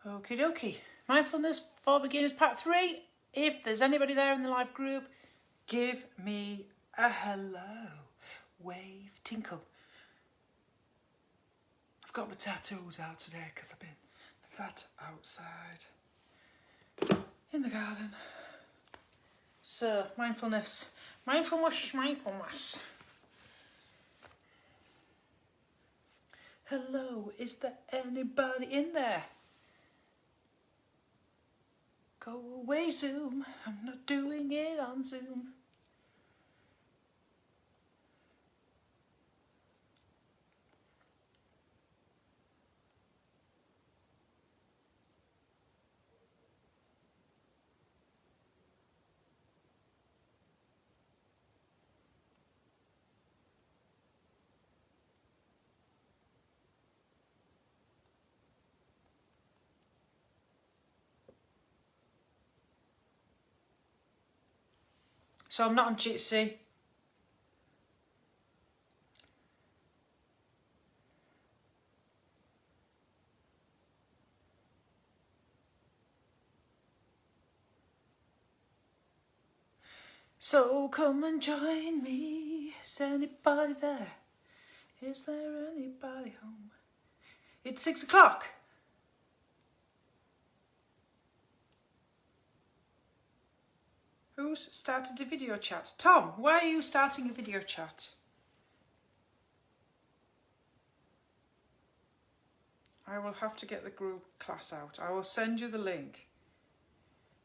Okie dokie. Mindfulness for Beginners Part 3. If there's anybody there in the live group, give me a hello. Wave, tinkle. I've got my tattoos out today because I've been sat outside in the garden. So, mindfulness. Mindfulness. Hello, is there anybody in there? Go away, Zoom. I'm not doing it on Zoom. So I'm not on Jitsi. So come and join me. Is anybody there? Is there anybody home? It's 6 o'clock. Who's started a video chat? Tom, why are you starting a video chat? I will have to get the group class out. I will send you the link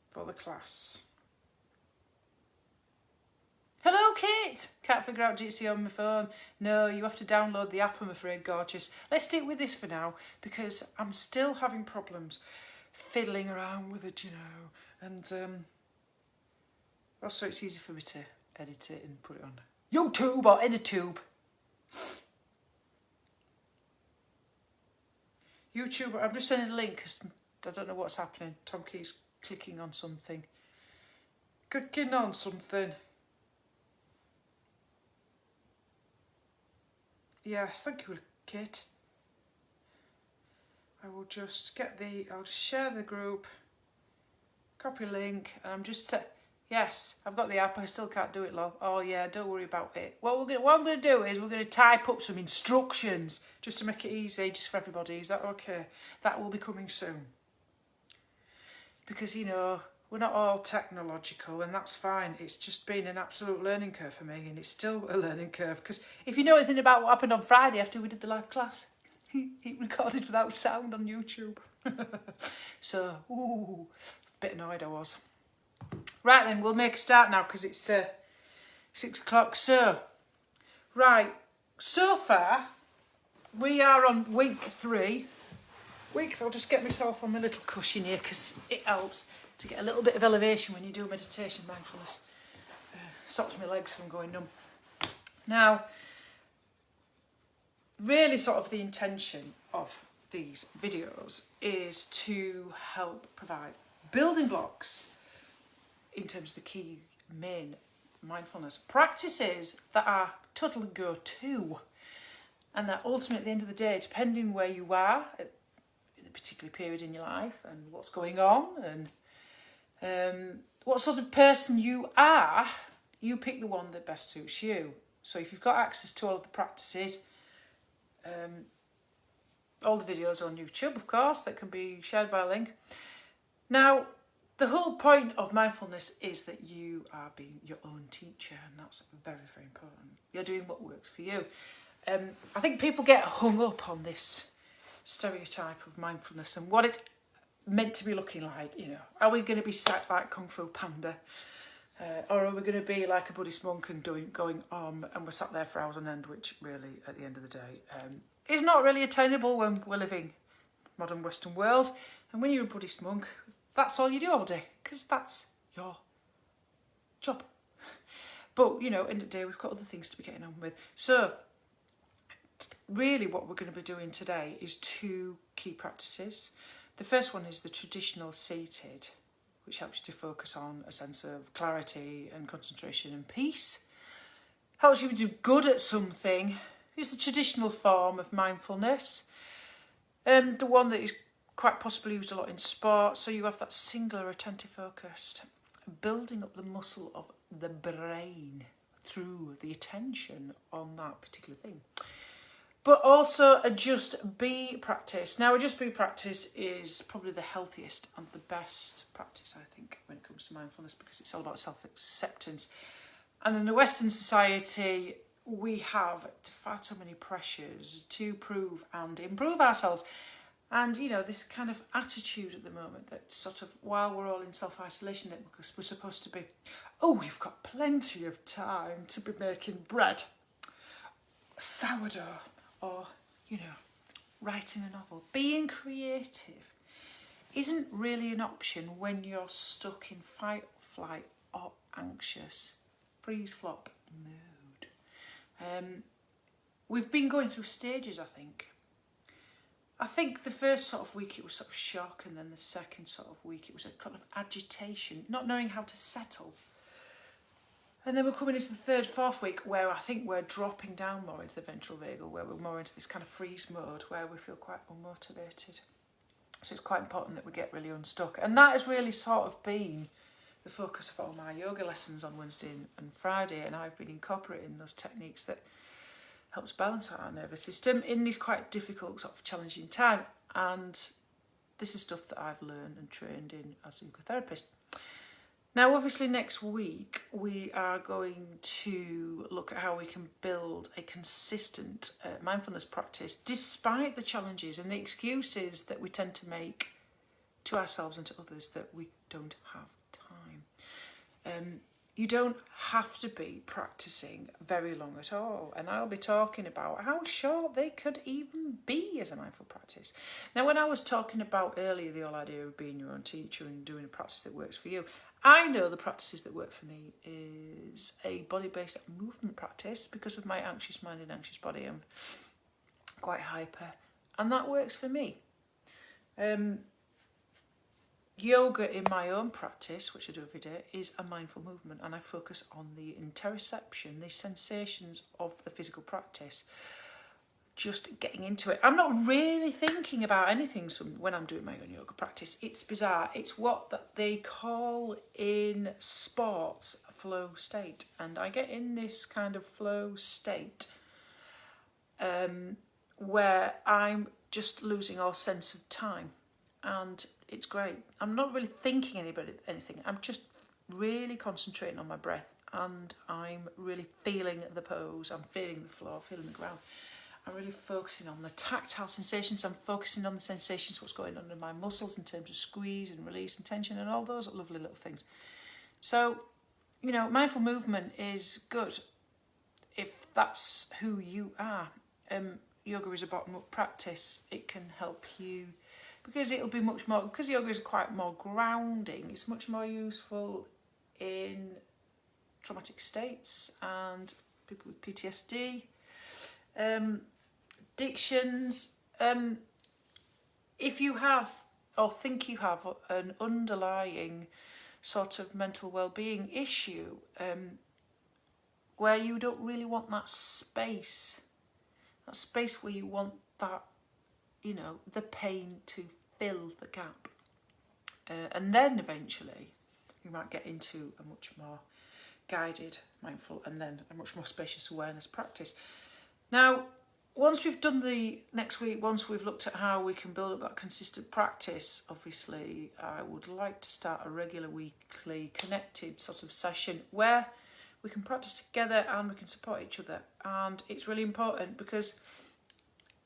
for the class. Hello, Kate! Can't figure out Jitsi on my phone. No, you have to download the app, I'm afraid, gorgeous. Let's stick with this for now because I'm still having problems fiddling around with it, you know. And also it's easy for me to edit it and put it on YouTube or in a tube. YouTube, I'm just sending a link because I don't know what's happening. Tom keeps clicking on something. Clicking on something. Yes, thank you, Kate. I will just I'll just share the group, copy link, and I'm just yes, I've got the app, I still can't do it, love. Oh yeah, don't worry about it. What I'm going to do is we're going to type up some instructions just to make it easy, just for everybody. Is that okay? That will be coming soon. Because, you know, we're not all technological and that's fine. It's just been an absolute learning curve for me and it's still a learning curve. Because if you know anything about what happened on Friday after we did the live class, it recorded without sound on YouTube. So, a bit annoyed I was. Right then, we'll make a start now because it's 6 o'clock. So, right, so far we are on week 3. I'll just get myself on my little cushion here because it helps to get a little bit of elevation when you do meditation, mindfulness. Stops my legs from going numb. Now, really sort of the intention of these videos is to help provide building blocks in terms of the key main mindfulness practices that are totally go-to and that ultimately at the end of the day, depending where you are at the particular period in your life and what's going on and what sort of person you are, you pick the one that best suits you. So if you've got access to all of the practices, all the videos on YouTube, of course, that can be shared by a link. Now, the whole point of mindfulness is that you are being your own teacher, and that's very, very important. You're doing what works for you. I think people get hung up on this stereotype of mindfulness and what it's meant to be looking like, you know. Are we going to be sat like Kung Fu Panda? Or are we going to be like a Buddhist monk and going on and we're sat there for hours on end, which really, at the end of the day, is not really attainable when we're living modern Western world. And when you're a Buddhist monk, that's all you do all day, because that's your job. But, you know, end of the day, we've got other things to be getting on with. So, really what we're going to be doing today is 2 key practices. The first one is the traditional seated, which helps you to focus on a sense of clarity and concentration and peace. Helps you to do good at something. It's the traditional form of mindfulness. The one that is quite possibly used a lot in sport. So you have that singular attentive focus, building up the muscle of the brain through the attention on that particular thing. But also Adjust Be practice. Now, Adjust Be practice is probably the healthiest and the best practice, I think, when it comes to mindfulness, because it's all about self-acceptance. And in the Western society, we have far too many pressures to prove and improve ourselves. And, you know, this kind of attitude at the moment that sort of, while we're all in self-isolation, because we're supposed to be, oh, we've got plenty of time to be making bread, sourdough, or, you know, writing a novel. Being creative isn't really an option when you're stuck in fight, flight, or anxious, freeze-flop mood. We've been going through stages, I think. I think the first sort of week it was sort of shock, and then the second sort of week it was a kind of agitation, not knowing how to settle. And then we're coming into the third, fourth week where I think we're dropping down more into the ventral vagal, where we're more into this kind of freeze mode, where we feel quite unmotivated. So it's quite important that we get really unstuck. And that has really sort of been the focus of all my yoga lessons on Wednesday and Friday. And I've been incorporating those techniques that helps balance out our nervous system in this quite difficult, sort of challenging time. And this is stuff that I've learned and trained in as a yoga therapist. Now, obviously, next week we are going to look at how we can build a consistent mindfulness practice despite the challenges and the excuses that we tend to make to ourselves and to others that we don't have time. You don't have to be practicing very long at all. And I'll be talking about how short they could even be as a mindful practice. Now, when I was talking about earlier the whole idea of being your own teacher and doing a practice that works for you, I know the practices that work for me is a body-based movement practice. Because of my anxious mind and anxious body, I'm quite hyper. And that works for me. Yoga in my own practice, which I do every day, is a mindful movement, and I focus on the interoception, the sensations of the physical practice, just getting into it. I'm not really thinking about anything when I'm doing my own yoga practice. It's bizarre. It's what they call in sports a flow state, and I get in this kind of flow state where I'm just losing all sense of time. And it's great. I'm not really thinking anything. I'm just really concentrating on my breath, and I'm really feeling the pose. I'm feeling the floor, feeling the ground. I'm really focusing on the tactile sensations. I'm focusing on the sensations, what's going on in my muscles in terms of squeeze and release and tension and all those lovely little things. So, you know, mindful movement is good if that's who you are. Yoga is a bottom-up practice. It can help you, because it'll be much more, because yoga is quite more grounding, it's much more useful in traumatic states and people with PTSD, addictions. If you have, or think you have, an underlying sort of mental well-being issue, where you don't really want that space where you want that, you know, the pain to fill the gap. And then eventually you might get into a much more guided, mindful, and then a much more spacious awareness practice. Now, once we've done next week, once we've looked at how we can build up that consistent practice, obviously I would like to start a regular weekly connected sort of session where we can practice together and we can support each other. And it's really important because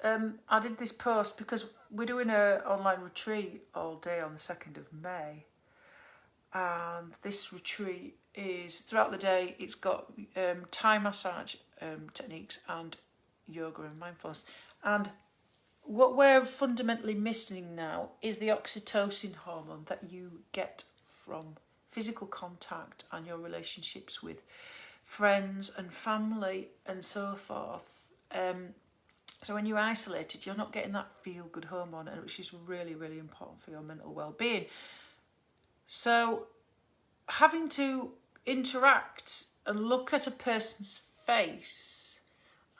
I did this post because we're doing an online retreat all day on the 2nd of May. And this retreat is, throughout the day, it's got Thai massage techniques and yoga and mindfulness. And what we're fundamentally missing now is the oxytocin hormone that you get from physical contact and your relationships with friends and family and so forth. So when you're isolated, you're not getting that feel-good hormone, which is really, really important for your mental well-being. So having to interact and look at a person's face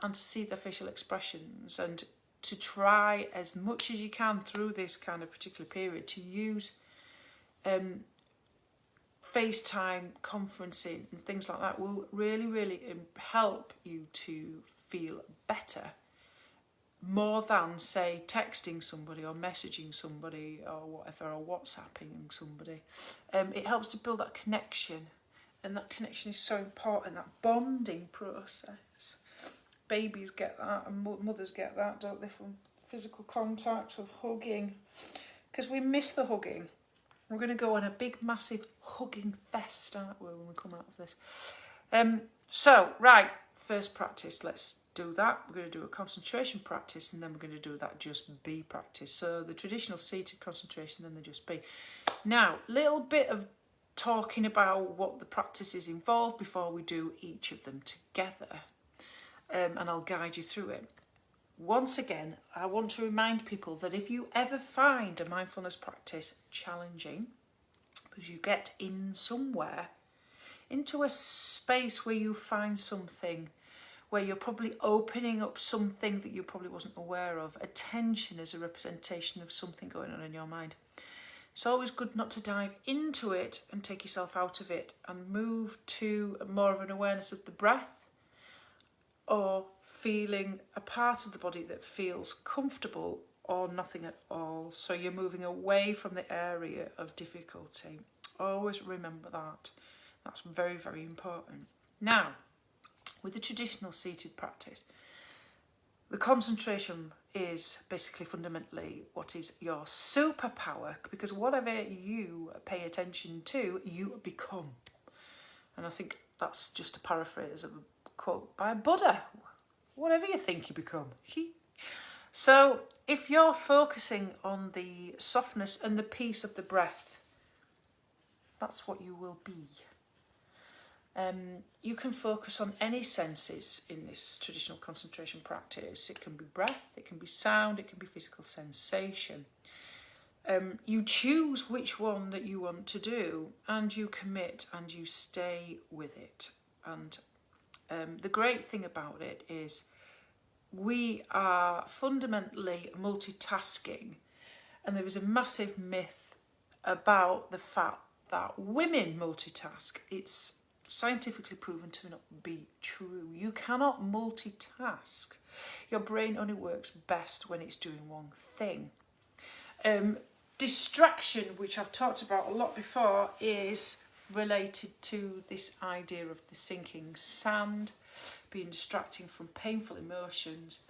and to see their facial expressions and to try as much as you can through this kind of particular period to use FaceTime conferencing and things like that will really, really help you to feel better, more than, say, texting somebody or messaging somebody or whatever, or WhatsApping somebody. It helps to build that connection, and that connection is so important, that bonding process. Babies get that, and mothers get that, don't they, from physical contact, of hugging, because we miss the hugging. We're going to go on a big, massive hugging fest, aren't we, when we come out of this? So, right, first practice, let's do that. We're going to do a concentration practice, and then we're going to do that just be practice. So the traditional seated concentration, then the just be. Now, little bit of talking about what the practices involve before we do each of them together, and I'll guide you through it. Once again, I want to remind people that if you ever find a mindfulness practice challenging, because you get in somewhere, into a space where you find something, where you're probably opening up something that you probably wasn't aware of, attention as a representation of something going on in your mind. It's always good not to dive into it and take yourself out of it and move to more of an awareness of the breath, or feeling a part of the body that feels comfortable or nothing at all. So you're moving away from the area of difficulty. Always remember that. That's very, very important. Now, with the traditional seated practice, the concentration is basically fundamentally what is your superpower, because whatever you pay attention to, you become. And I think that's just a paraphrase of a quote by Buddha. Whatever you think, you become. So if you're focusing on the softness and the peace of the breath, that's what you will be. You can focus on any senses in this traditional concentration practice. It can be breath, it can be sound, it can be physical sensation. You choose which one that you want to do, and you commit and you stay with it. And the great thing about it is we are fundamentally multitasking, and there is a massive myth about the fact that women multitask. It's scientifically proven to not be true. You cannot multitask. Your brain only works best when it's doing one thing. Distraction, which I've talked about a lot before, is related to this idea of the sinking sand, being distracting from painful emotions.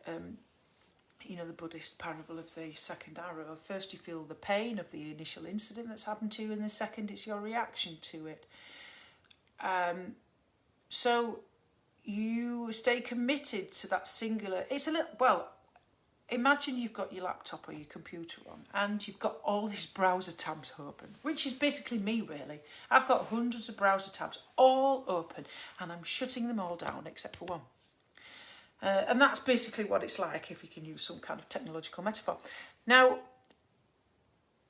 You know, the Buddhist parable of the second arrow. First you feel the pain of the initial incident that's happened to you, and the second it's your reaction to it. So you stay committed to that singular. It's a little, well, imagine you've got your laptop or your computer on and you've got all these browser tabs open, which is basically me, really. I've got hundreds of browser tabs all open and I'm shutting them all down except for one. And that's basically what it's like, if you can use some kind of technological metaphor. Now,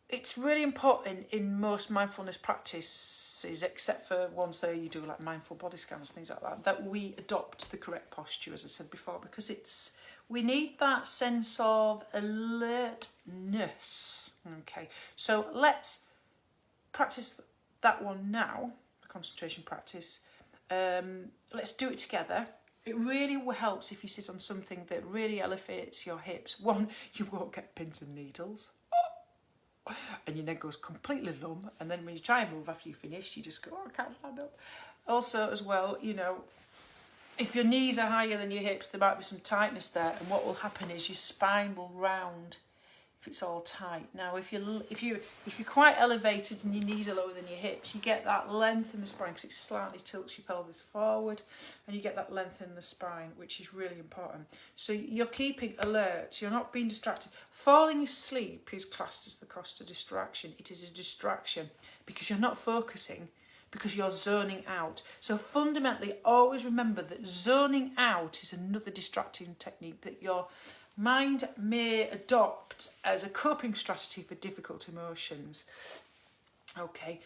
it's really important in most mindfulness practices, except for ones that you do like mindful body scans, things like that, that we adopt the correct posture, as I said before, because we need that sense of alertness. Okay, so let's practice that one now, the concentration practice. Let's do it together. It really helps if you sit on something that really elevates your hips. One, you won't get pins and needles. And your neck goes completely numb, and then when you try and move after you finish, you just go, oh, I can't stand up. Also, as well, you know, if your knees are higher than your hips, there might be some tightness there, and what will happen is your spine will round if it's all tight. Now, if you're quite elevated and your knees are lower than your hips, you get that length in the spine because it slightly tilts your pelvis forward, and you get that length in the spine, which is really important. So you're keeping alert. You're not being distracted. Falling asleep is classed as the cost of distraction. It is a distraction because you're not focusing, because you're zoning out. So fundamentally, always remember that zoning out is another distracting technique that your mind may adopt as a coping strategy for difficult emotions. Okay,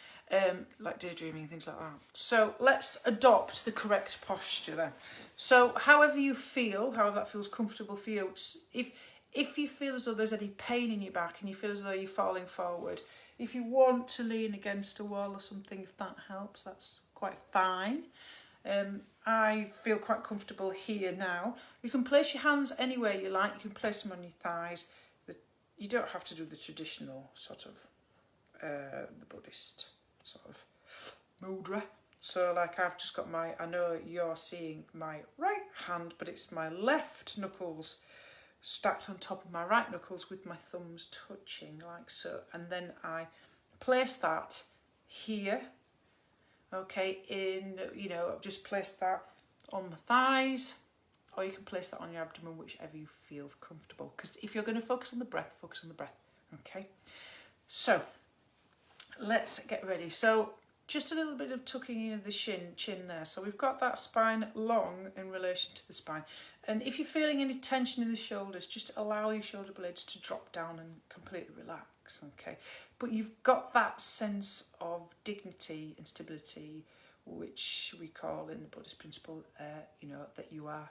like daydreaming and things like that. So let's adopt the correct posture then. So however you feel, however that feels comfortable for you, if you feel as though there's any pain in your back and you feel as though you're falling forward, if you want to lean against a wall or something, if that helps, that's quite fine. I feel quite comfortable here now. You can place your hands anywhere you like. You can place them on your thighs. You don't have to do the traditional sort of the Buddhist sort of mudra. So like I've just got I know you're seeing my right hand, but it's my left knuckles stacked on top of my right knuckles with my thumbs touching like so. And then I place that here. Okay, just place that on the thighs, or you can place that on your abdomen, whichever you feel comfortable. Because if you're going to focus on the breath, focus on the breath. Okay, so let's get ready. So just a little bit of tucking in of the chin there. So we've got that spine long in relation to the spine. And if you're feeling any tension in the shoulders, just allow your shoulder blades to drop down and completely relax, okay? But you've got that sense of dignity and stability, which we call in the Buddhist principle, that you are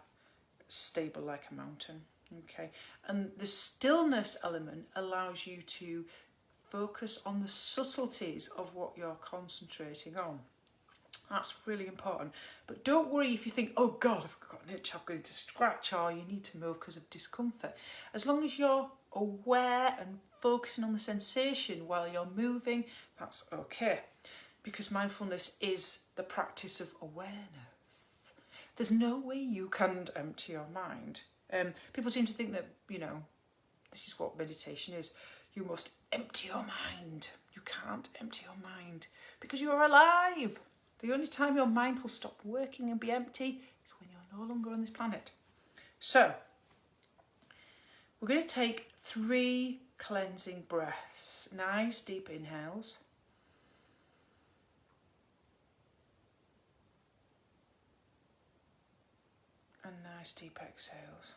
stable like a mountain, okay? And the stillness element allows you to focus on the subtleties of what you're concentrating on. That's really important. But don't worry if you think, oh God, I've got an itch, I'm going to scratch, or you need to move because of discomfort. As long as you're aware and focusing on the sensation while you're moving, that's okay. Because mindfulness is the practice of awareness. There's no way you can empty your mind. People seem to think that, this is what meditation is. You must empty your mind. You can't empty your mind because you're alive. The only time your mind will stop working and be empty is when you're no longer on this planet. So, we're going to take 3 cleansing breaths. Nice deep inhales. And nice deep exhales.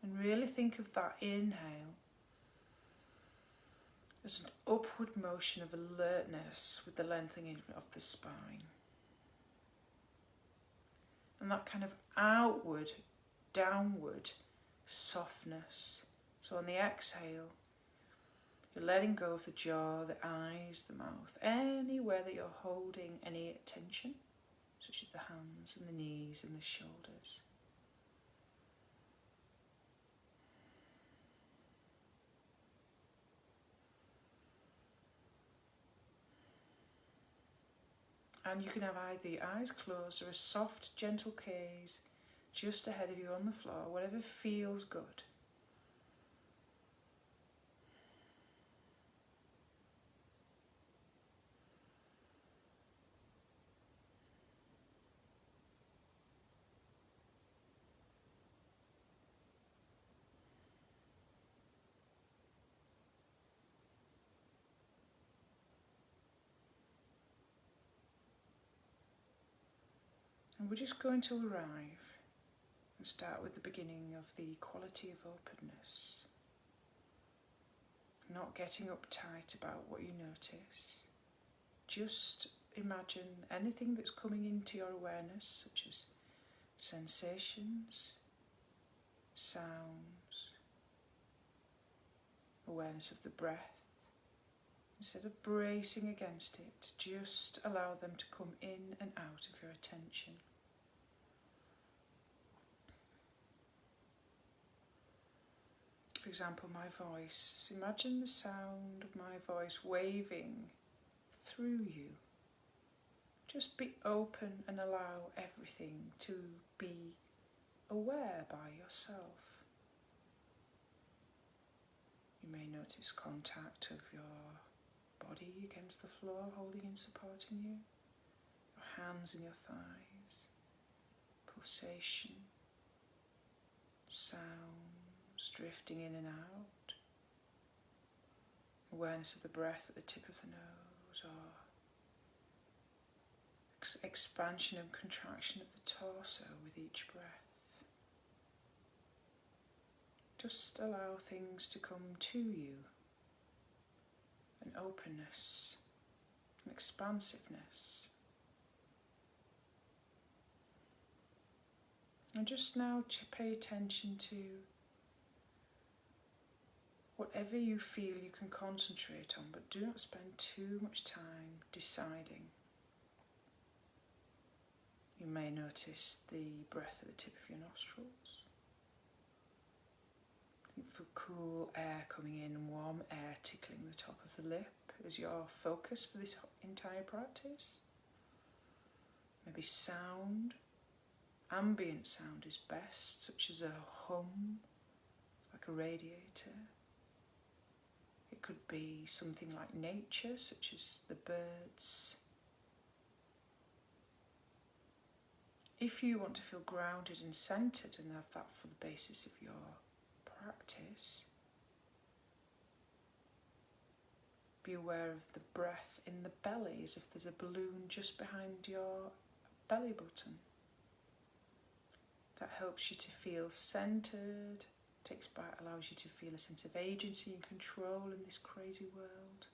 And really think of that inhale as an upward motion of alertness with the lengthening of the spine. And that kind of outward, downward softness. So on the exhale, you're letting go of the jaw, the eyes, the mouth, anywhere that you're holding any tension, such as the hands and the knees and the shoulders. And you can have either your eyes closed or a soft, gentle gaze just ahead of you on the floor, whatever feels good. And we're just going to arrive and start with the beginning of the quality of openness. Not getting uptight about what you notice. Just imagine anything that's coming into your awareness, such as sensations, sounds, awareness of the breath. Instead of bracing against it, just allow them to come in and out of your attention. For example, my voice. Imagine the sound of my voice waving through you. Just be open and allow everything to be aware by yourself. You may notice contact of your body against the floor, holding and supporting you. Your hands in your thighs. Pulsation. Sound. Drifting in and out. Awareness of the breath at the tip of the nose, or expansion and contraction of the torso with each breath. Just allow things to come to you. An openness, an expansiveness. And just now to pay attention to whatever you feel you can concentrate on, but do not spend too much time deciding. You may notice the breath at the tip of your nostrils. You feel cool air coming in and warm air tickling the top of the lip as your focus for this entire practice. Maybe sound. Ambient sound is best, such as a hum, like a radiator. It could be something like nature, such as the birds. If you want to feel grounded and centered and have that for the basis of your practice, be aware of the breath in the belly, as if there's a balloon just behind your belly button. That helps you to feel centered, allows you to feel a sense of agency and control in this crazy world.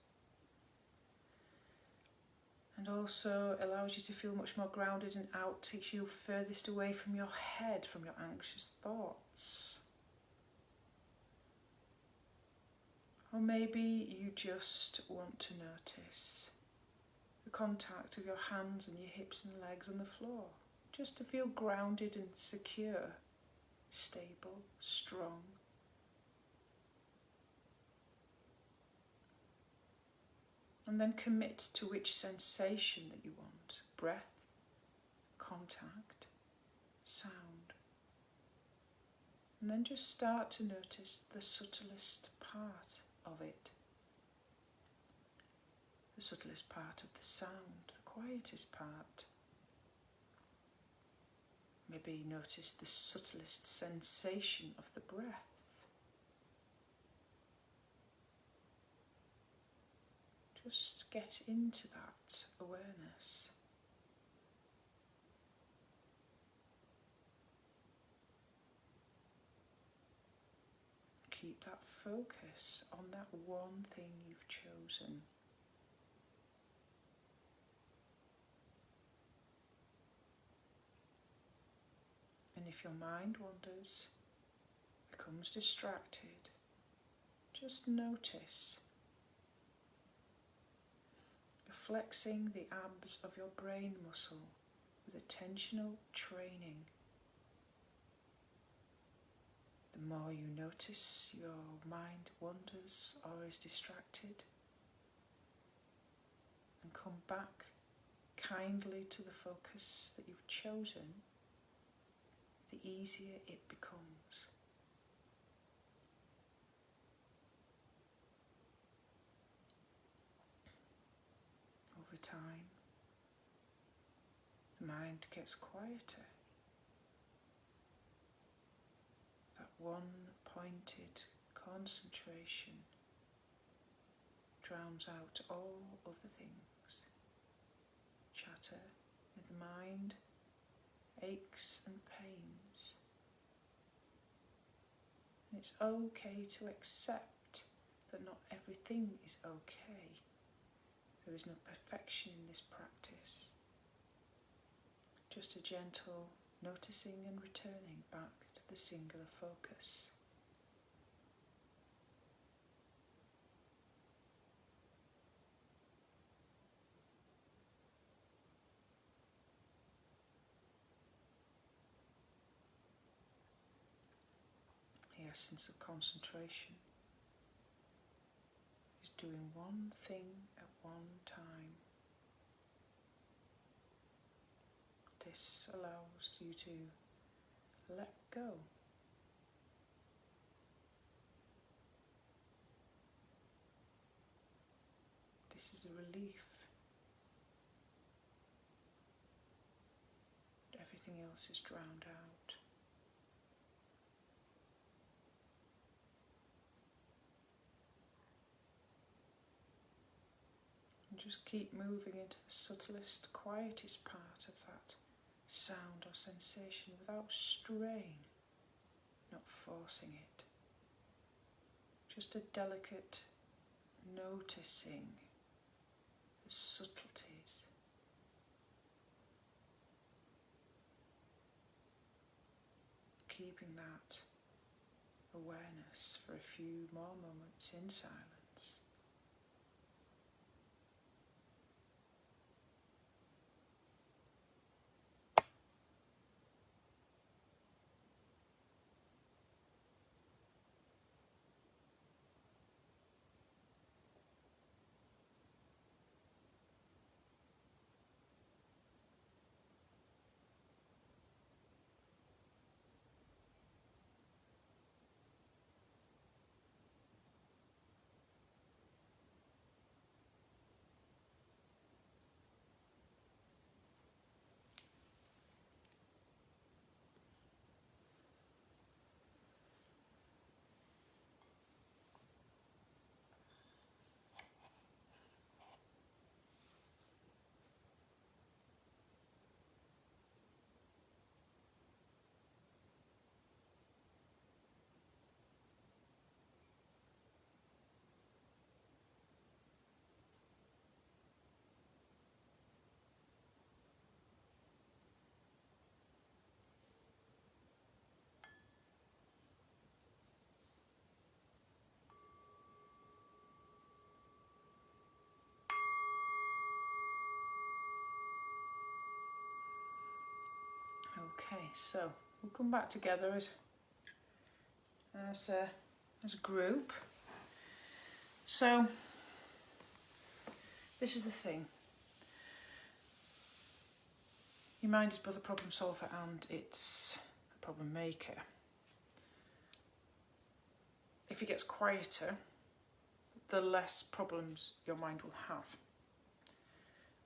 And also allows you to feel much more grounded and out, takes you furthest away from your head, from your anxious thoughts. Or maybe you just want to notice the contact of your hands and your hips and legs on the floor. Just to feel grounded and secure, stable, strong. And then commit to which sensation that you want. Breath, contact, sound. And then just start to notice the subtlest part of it. The subtlest part of the sound, the quietest part. Maybe notice the subtlest sensation of the breath. Just get into that awareness. Keep that focus on that one thing you've chosen. And if your mind wanders, becomes distracted, just notice. You're flexing the abs of your brain muscle with attentional training. The more you notice your mind wanders or is distracted, and come back kindly to the focus that you've chosen, the easier it becomes. Over time, the mind gets quieter. That one-pointed concentration drowns out all other things. Chatter in the mind, aches and pains. And it's okay to accept that not everything is okay. There is no perfection in this practice. Just a gentle noticing and returning back to the singular focus. The essence of concentration is doing one thing at one time. This allows you to let go. This is a relief. Everything else is drowned out. And just keep moving into the subtlest, quietest part of that sound or sensation without strain, not forcing it. just a delicate noticing the subtleties. Keeping that awareness for a few more moments in silence. Okay, so we'll come back together as a group. So this is the thing. Your mind is both a problem solver and it's a problem maker. If it gets quieter, the less problems your mind will have.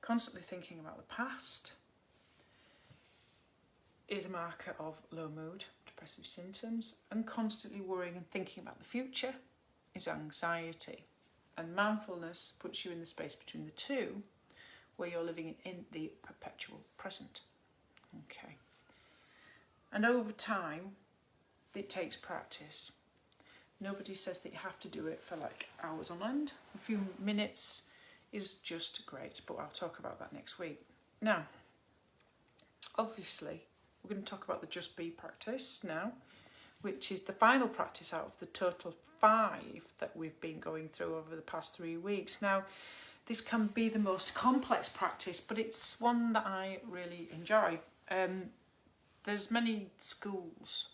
Constantly thinking about the past is a marker of low mood, depressive symptoms, and constantly worrying and thinking about the future is anxiety. And mindfulness puts you in the space between the two, where you're living in the perpetual present. Okay. And over time, it takes practice. Nobody says that you have to do it for like hours on end. A few minutes is just great, but I'll talk about that next week. Now, obviously, we're going to talk about the Just Be practice now, which is the final practice out of the total 5 that we've been going through over the past 3 weeks. Now, this can be the most complex practice, but it's one that I really enjoy. There's many schools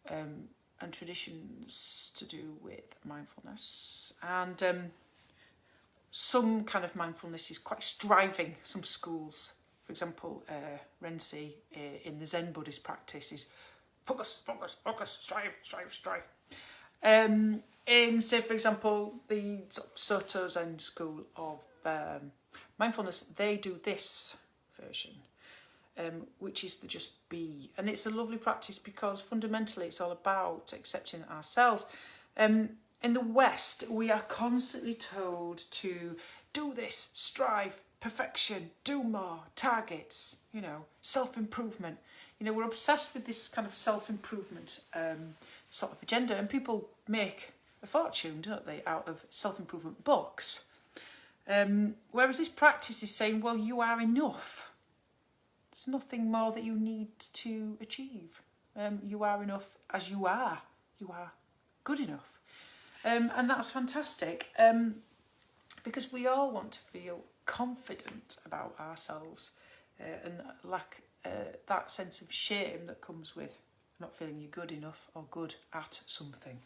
and traditions to do with mindfulness, and some kind of mindfulness is quite striving. Some schools, for example, Renzi in the Zen Buddhist practice is focus, focus, focus, strive, strive, strive. In, say, for example, the Soto Zen school of mindfulness, they do this version, which is the Just Be. And it's a lovely practice because fundamentally it's all about accepting ourselves. In the West, we are constantly told to do this, strive, perfection, do more, targets, self-improvement. We're obsessed with this kind of self-improvement sort of agenda, and people make a fortune, don't they, out of self-improvement books. Whereas this practice is saying, well, you are enough. There's nothing more that you need to achieve. You are enough as you are. You are good enough. And that's fantastic, because we all want to feel confident about ourselves and lack that sense of shame that comes with not feeling you're good enough or good at something.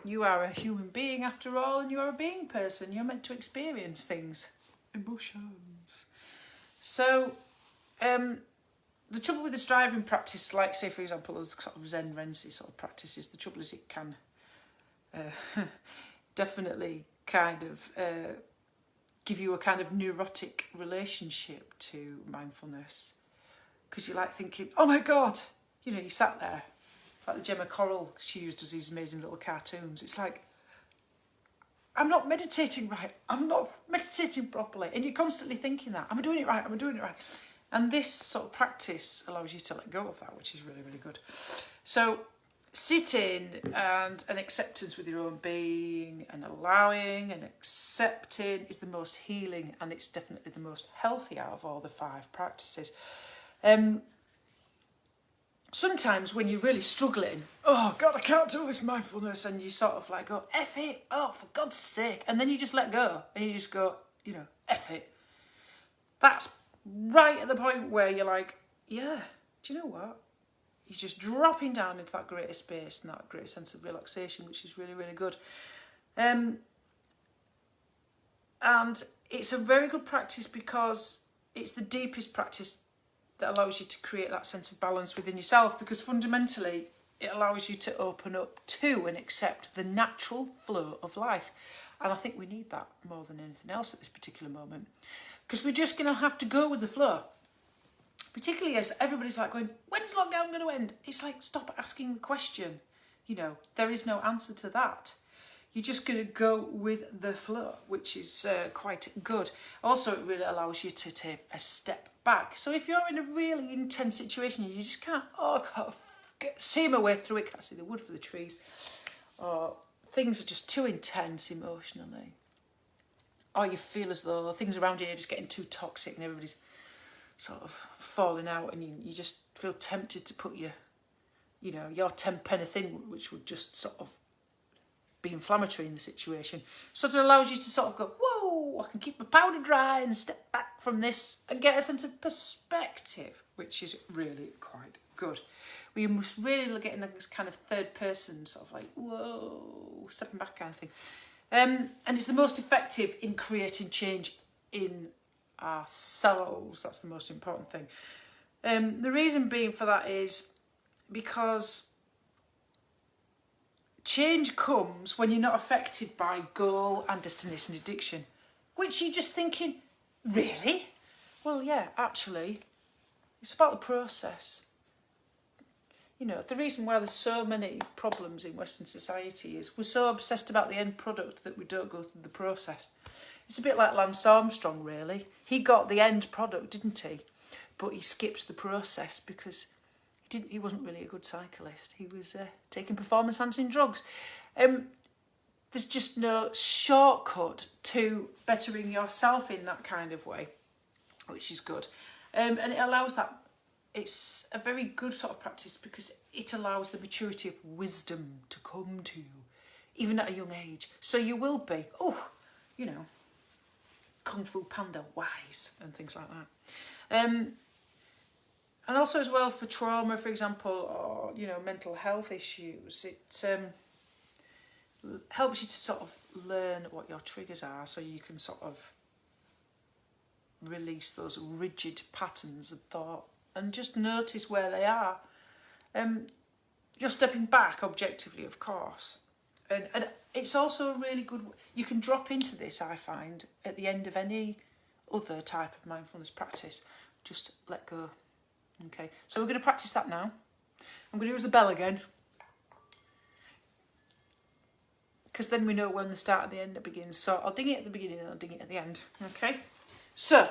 You are a human being after all, and you are a being person. You're meant to experience things, emotions. So the trouble with this driving practice, like say for example as sort of Zen Renzi sort of practices, the trouble is it can definitely kind of give you a kind of neurotic relationship to mindfulness, because you're like thinking, oh my God, you sat there, like the Gemma Coral, she used as these amazing little cartoons. It's like, I'm not meditating right, I'm not meditating properly, and you're constantly thinking that, am I doing it right, am I doing it right? And this sort of practice allows you to let go of that, which is really, really good. So sitting and an acceptance with your own being and allowing and accepting is the most healing, and it's definitely the most healthy out of all the 5 practices. Sometimes when you're really struggling, oh God, I can't do this mindfulness, and you sort of like go, F it, oh, for God's sake. And then you just let go and you just go, F it. That's right at the point where you're like, yeah, do you know what? You're just dropping down into that greater space and that greater sense of relaxation, which is really, really good. And it's a very good practice because it's the deepest practice that allows you to create that sense of balance within yourself, because fundamentally it allows you to open up to and accept the natural flow of life. And I think we need that more than anything else at this particular moment, because we're just going to have to go with the flow. Particularly as everybody's like going, when's lockdown going to end? It's like, stop asking the question. There is no answer to that. You're just going to go with the flow, which is quite good. Also, it really allows you to take a step back. So if you're in a really intense situation, you just can't see my way through it, can't see the wood for the trees, or things are just too intense emotionally, or you feel as though things around you are just getting too toxic and everybody's sort of falling out, and you just feel tempted to put your 10 penneth in, which would just sort of be inflammatory in the situation. So it allows you to sort of go, whoa, I can keep my powder dry and step back from this and get a sense of perspective, which is really quite good. We must really look at it in this kind of third person, sort of like, whoa, stepping back kind of thing. And it's the most effective in creating change in ourselves. That's the most important thing. The reason being for that is because change comes when you're not affected by goal and destination addiction, which you're just thinking, really? Well, yeah, actually, it's about the process. The reason why there's so many problems in Western society is we're so obsessed about the end product that we don't go through the process. It's a bit like Lance Armstrong, really. He got the end product, didn't he? But he skipped the process because he wasn't really a good cyclist. He was taking performance-enhancing drugs. There's just no shortcut to bettering yourself in that kind of way, which is good. And it allows that. It's a very good sort of practice because it allows the maturity of wisdom to come to you, even at a young age. So you will be, Kung Fu Panda wise and things like that. And also as well for trauma, for example, or, mental health issues, it helps you to sort of learn what your triggers are so you can sort of release those rigid patterns of thought and just notice where they are. You're stepping back objectively, of course. And it's also a really good... You can drop into this, I find, at the end of any other type of mindfulness practice. Just let go. Okay, so we're going to practice that now. I'm going to use the bell again, because then we know when the start and the end begins. So I'll ding it at the beginning and I'll ding it at the end. Okay, so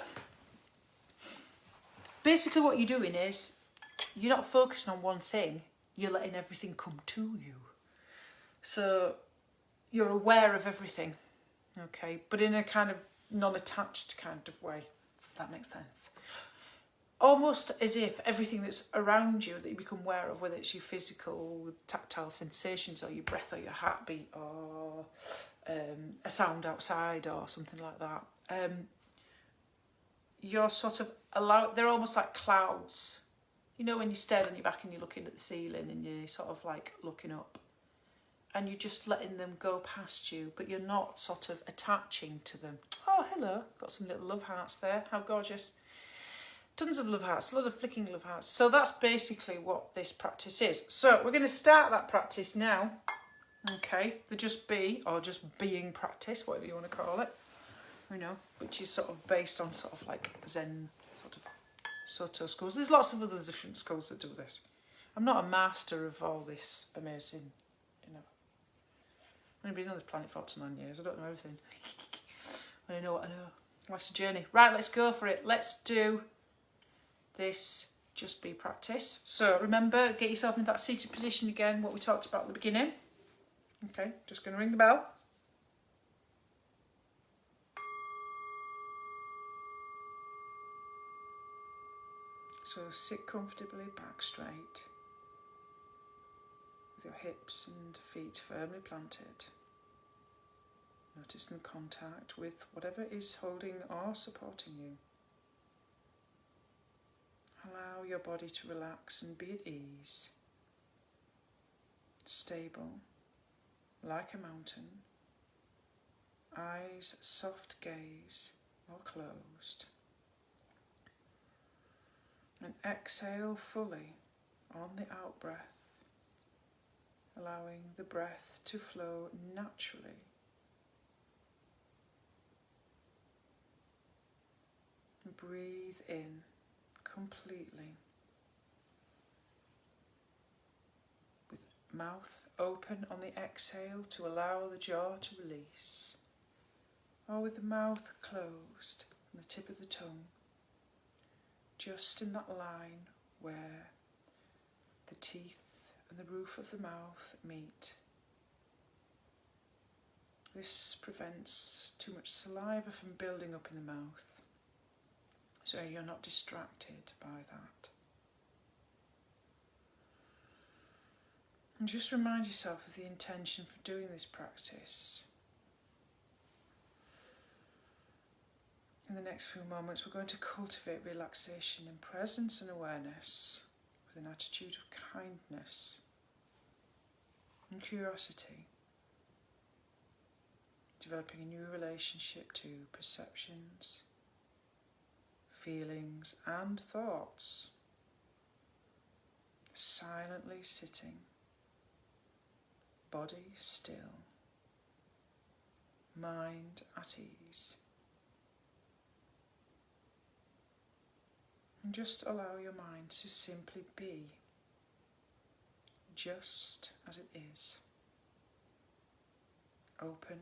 basically what you're doing is you're not focusing on one thing, you're letting everything come to you. So you're aware of everything, okay, but in a kind of non-attached kind of way. Does that make sense? Almost as if everything that's around you that you become aware of, whether it's your physical, tactile sensations or your breath or your heartbeat or a sound outside or something like that, you're sort of they're almost like clouds. When you stare on your back and you're looking at the ceiling and you're sort of like looking up and you're just letting them go past you, but you're not sort of attaching to them. Oh, hello, got some little love hearts there, how gorgeous. Tons of love hearts, a lot of flicking love hearts. So that's basically what this practice is. So we're going to start that practice now. Okay, the just be or just being practice, whatever you want to call it, which is sort of based on sort of like Zen, sort of Soto schools. There's lots of other different schools that do this. I'm not a master of all this amazing, I've only been on this planet for 49 years. I don't know everything. I know what I know. Life's a journey. Right, let's go for it. Let's do this just be practice. So remember, get yourself in that seated position again, what we talked about at the beginning. Okay, just going to ring the bell. So sit comfortably back straight, with your hips and feet firmly planted. Noticing contact with whatever is holding or supporting you. Allow your body to relax and be at ease, stable, like a mountain, eyes soft gaze or closed. And exhale fully on the out breath, allowing the breath to flow naturally. And breathe in completely, with mouth open on the exhale to allow the jaw to release, or with the mouth closed and the tip of the tongue just in that line where the teeth and the roof of the mouth meet. This prevents too much saliva from building up in the mouth, so you're not distracted by that. And just remind yourself of the intention for doing this practice. In the next few moments, we're going to cultivate relaxation in presence and awareness with an attitude of kindness and curiosity, developing a new relationship to perceptions, feelings and thoughts, silently sitting, body still, mind at ease. And just allow your mind to simply be, just as it is. Open,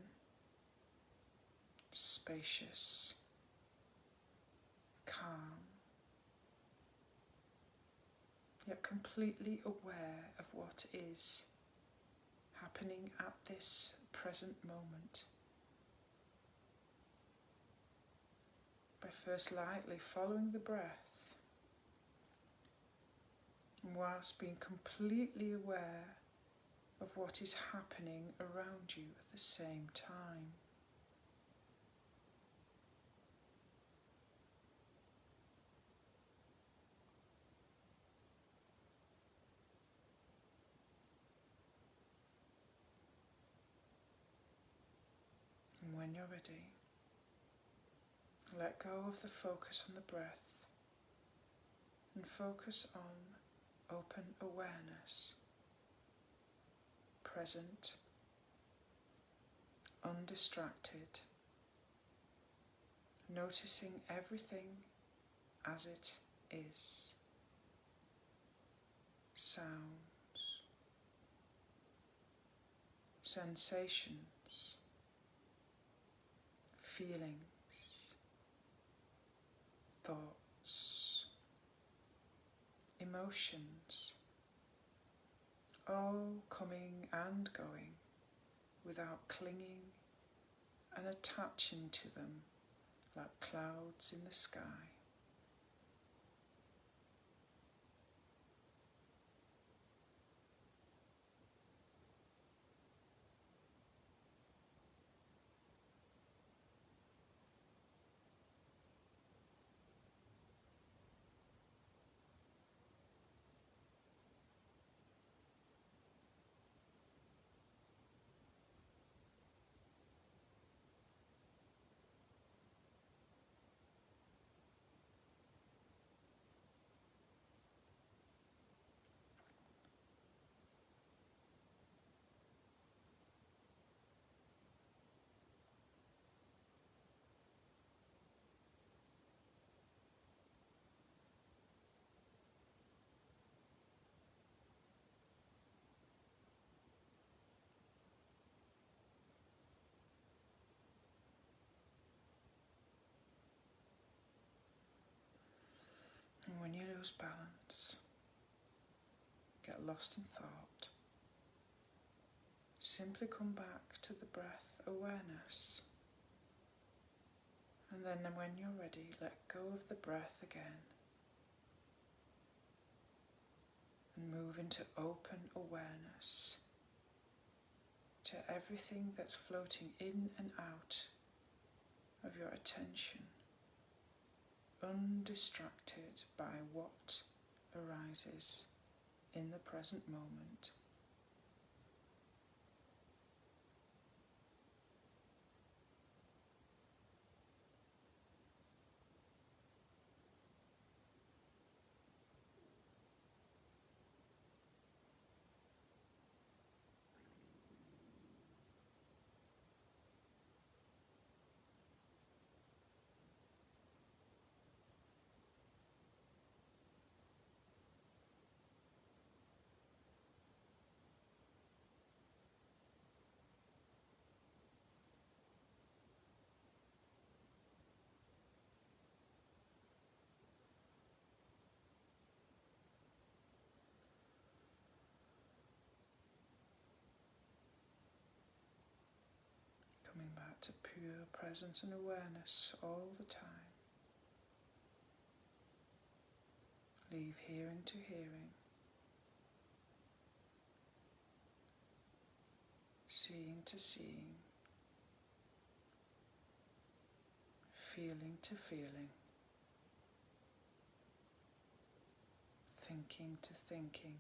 spacious, calm, yet completely aware of what is happening at this present moment. By first lightly following the breath, and whilst being completely aware of what is happening around you at the same time. And when you're ready, let go of the focus on the breath and focus on open awareness, present, undistracted, noticing everything as it is. Sounds, sensations, feelings, thoughts, emotions, all coming and going without clinging and attaching to them like clouds in the sky. lose balance, get lost in thought, simply come back to the breath awareness. And then when you're ready, let go of the breath again and move into open awareness to everything that's floating in and out of your attention, undistracted by what arises in the present moment. Coming back to pure presence and awareness all the time. Leave hearing to hearing, seeing to seeing, feeling to feeling, thinking to thinking.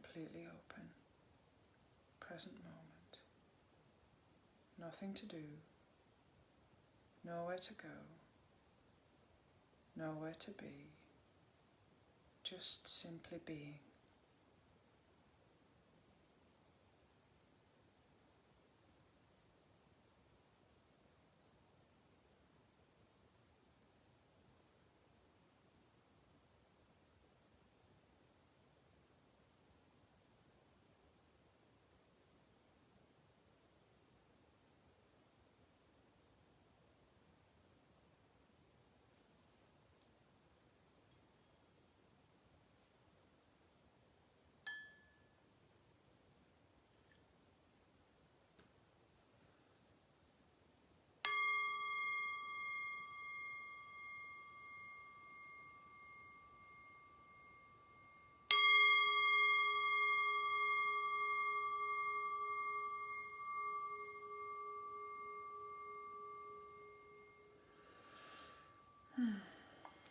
Completely open, present moment. Nothing to do, nowhere to go, nowhere to be, just simply being.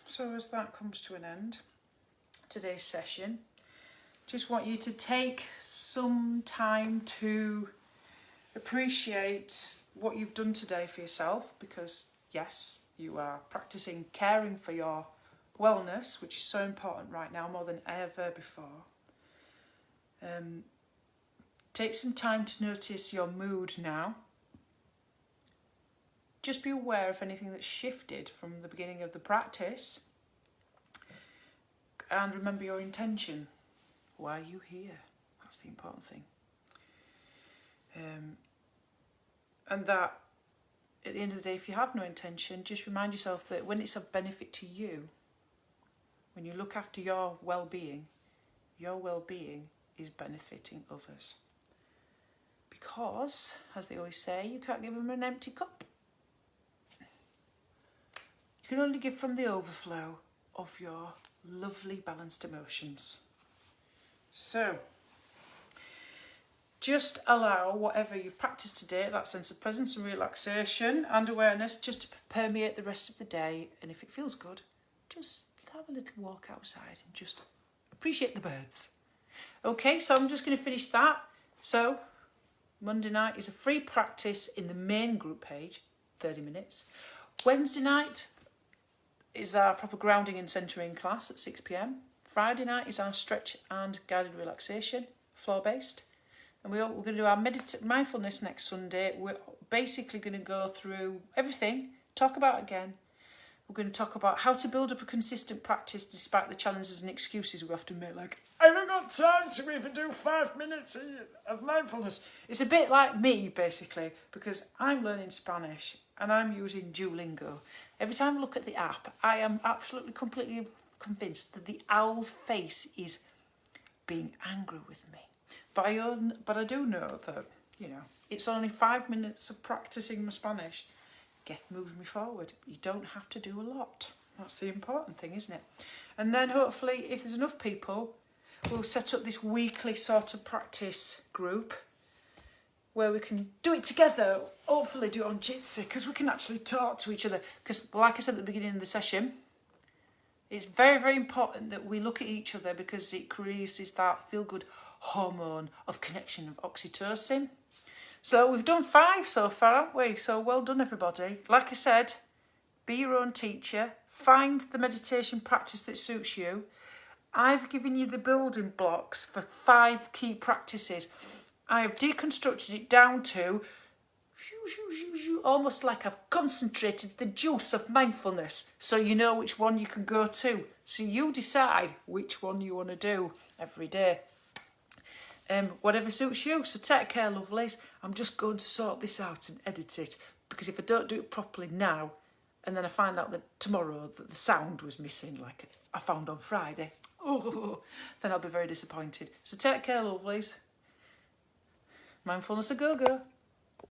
So as that comes to an end, today's session, just want you to take some time to appreciate what you've done today for yourself, because yes, you are practicing caring for your wellness, which is so important right now more than ever before. Take some time to notice your mood now. Just be aware of anything that's shifted from the beginning of the practice. And remember your intention. Why are you here? That's the important thing. And that, at the end of the day, if you have no intention, just remind yourself that when it's of benefit to you, when you look after your well-being is benefiting others. Because, as they always say, you can't give them an empty cup. You can only give from the overflow of your lovely balanced emotions. So, just allow whatever you've practiced today, that sense of presence and relaxation and awareness, just to permeate the rest of the day. And if it feels good, just have a little walk outside and just appreciate the birds. Okay, so I'm just going to finish that. So, Monday night is a free practice in the main group page, 30 minutes. Wednesday night is our proper grounding and centering class at 6 p.m. Friday night is our stretch and guided relaxation, floor-based. And we're going to do our mindfulness next Sunday. We're basically going to go through everything, talk about it again. We're going to talk about how to build up a consistent practice despite the challenges and excuses we often make, like, I haven't got time to even do 5 minutes of mindfulness. It's a bit like me, basically, because I'm learning Spanish and I'm using Duolingo. Every time I look at the app, I am absolutely, completely convinced that the owl's face is being angry with me. But I do know that, it's only 5 minutes of practising my Spanish moves me forward. You don't have to do a lot. That's the important thing, isn't it? And then hopefully, if there's enough people, we'll set up this weekly sort of practice group where we can do it together, hopefully do it on Jitsi, because we can actually talk to each other. Because like I said at the beginning of the session, it's very, very important that we look at each other because it creates that feel-good hormone of connection of oxytocin. So we've done 5 so far, haven't we? So well done, everybody. Like I said, be your own teacher. Find the meditation practice that suits you. I've given you the building blocks for 5 key practices. I have deconstructed it down to almost like I've concentrated the juice of mindfulness so you know which one you can go to. So you decide which one you want to do every day. Whatever suits you. So take care, lovelies. I'm just going to sort this out and edit it, because if I don't do it properly now and then I find out that tomorrow that the sound was missing like I found on Friday, then I'll be very disappointed. So take care, lovelies. Mindfulness a go-go.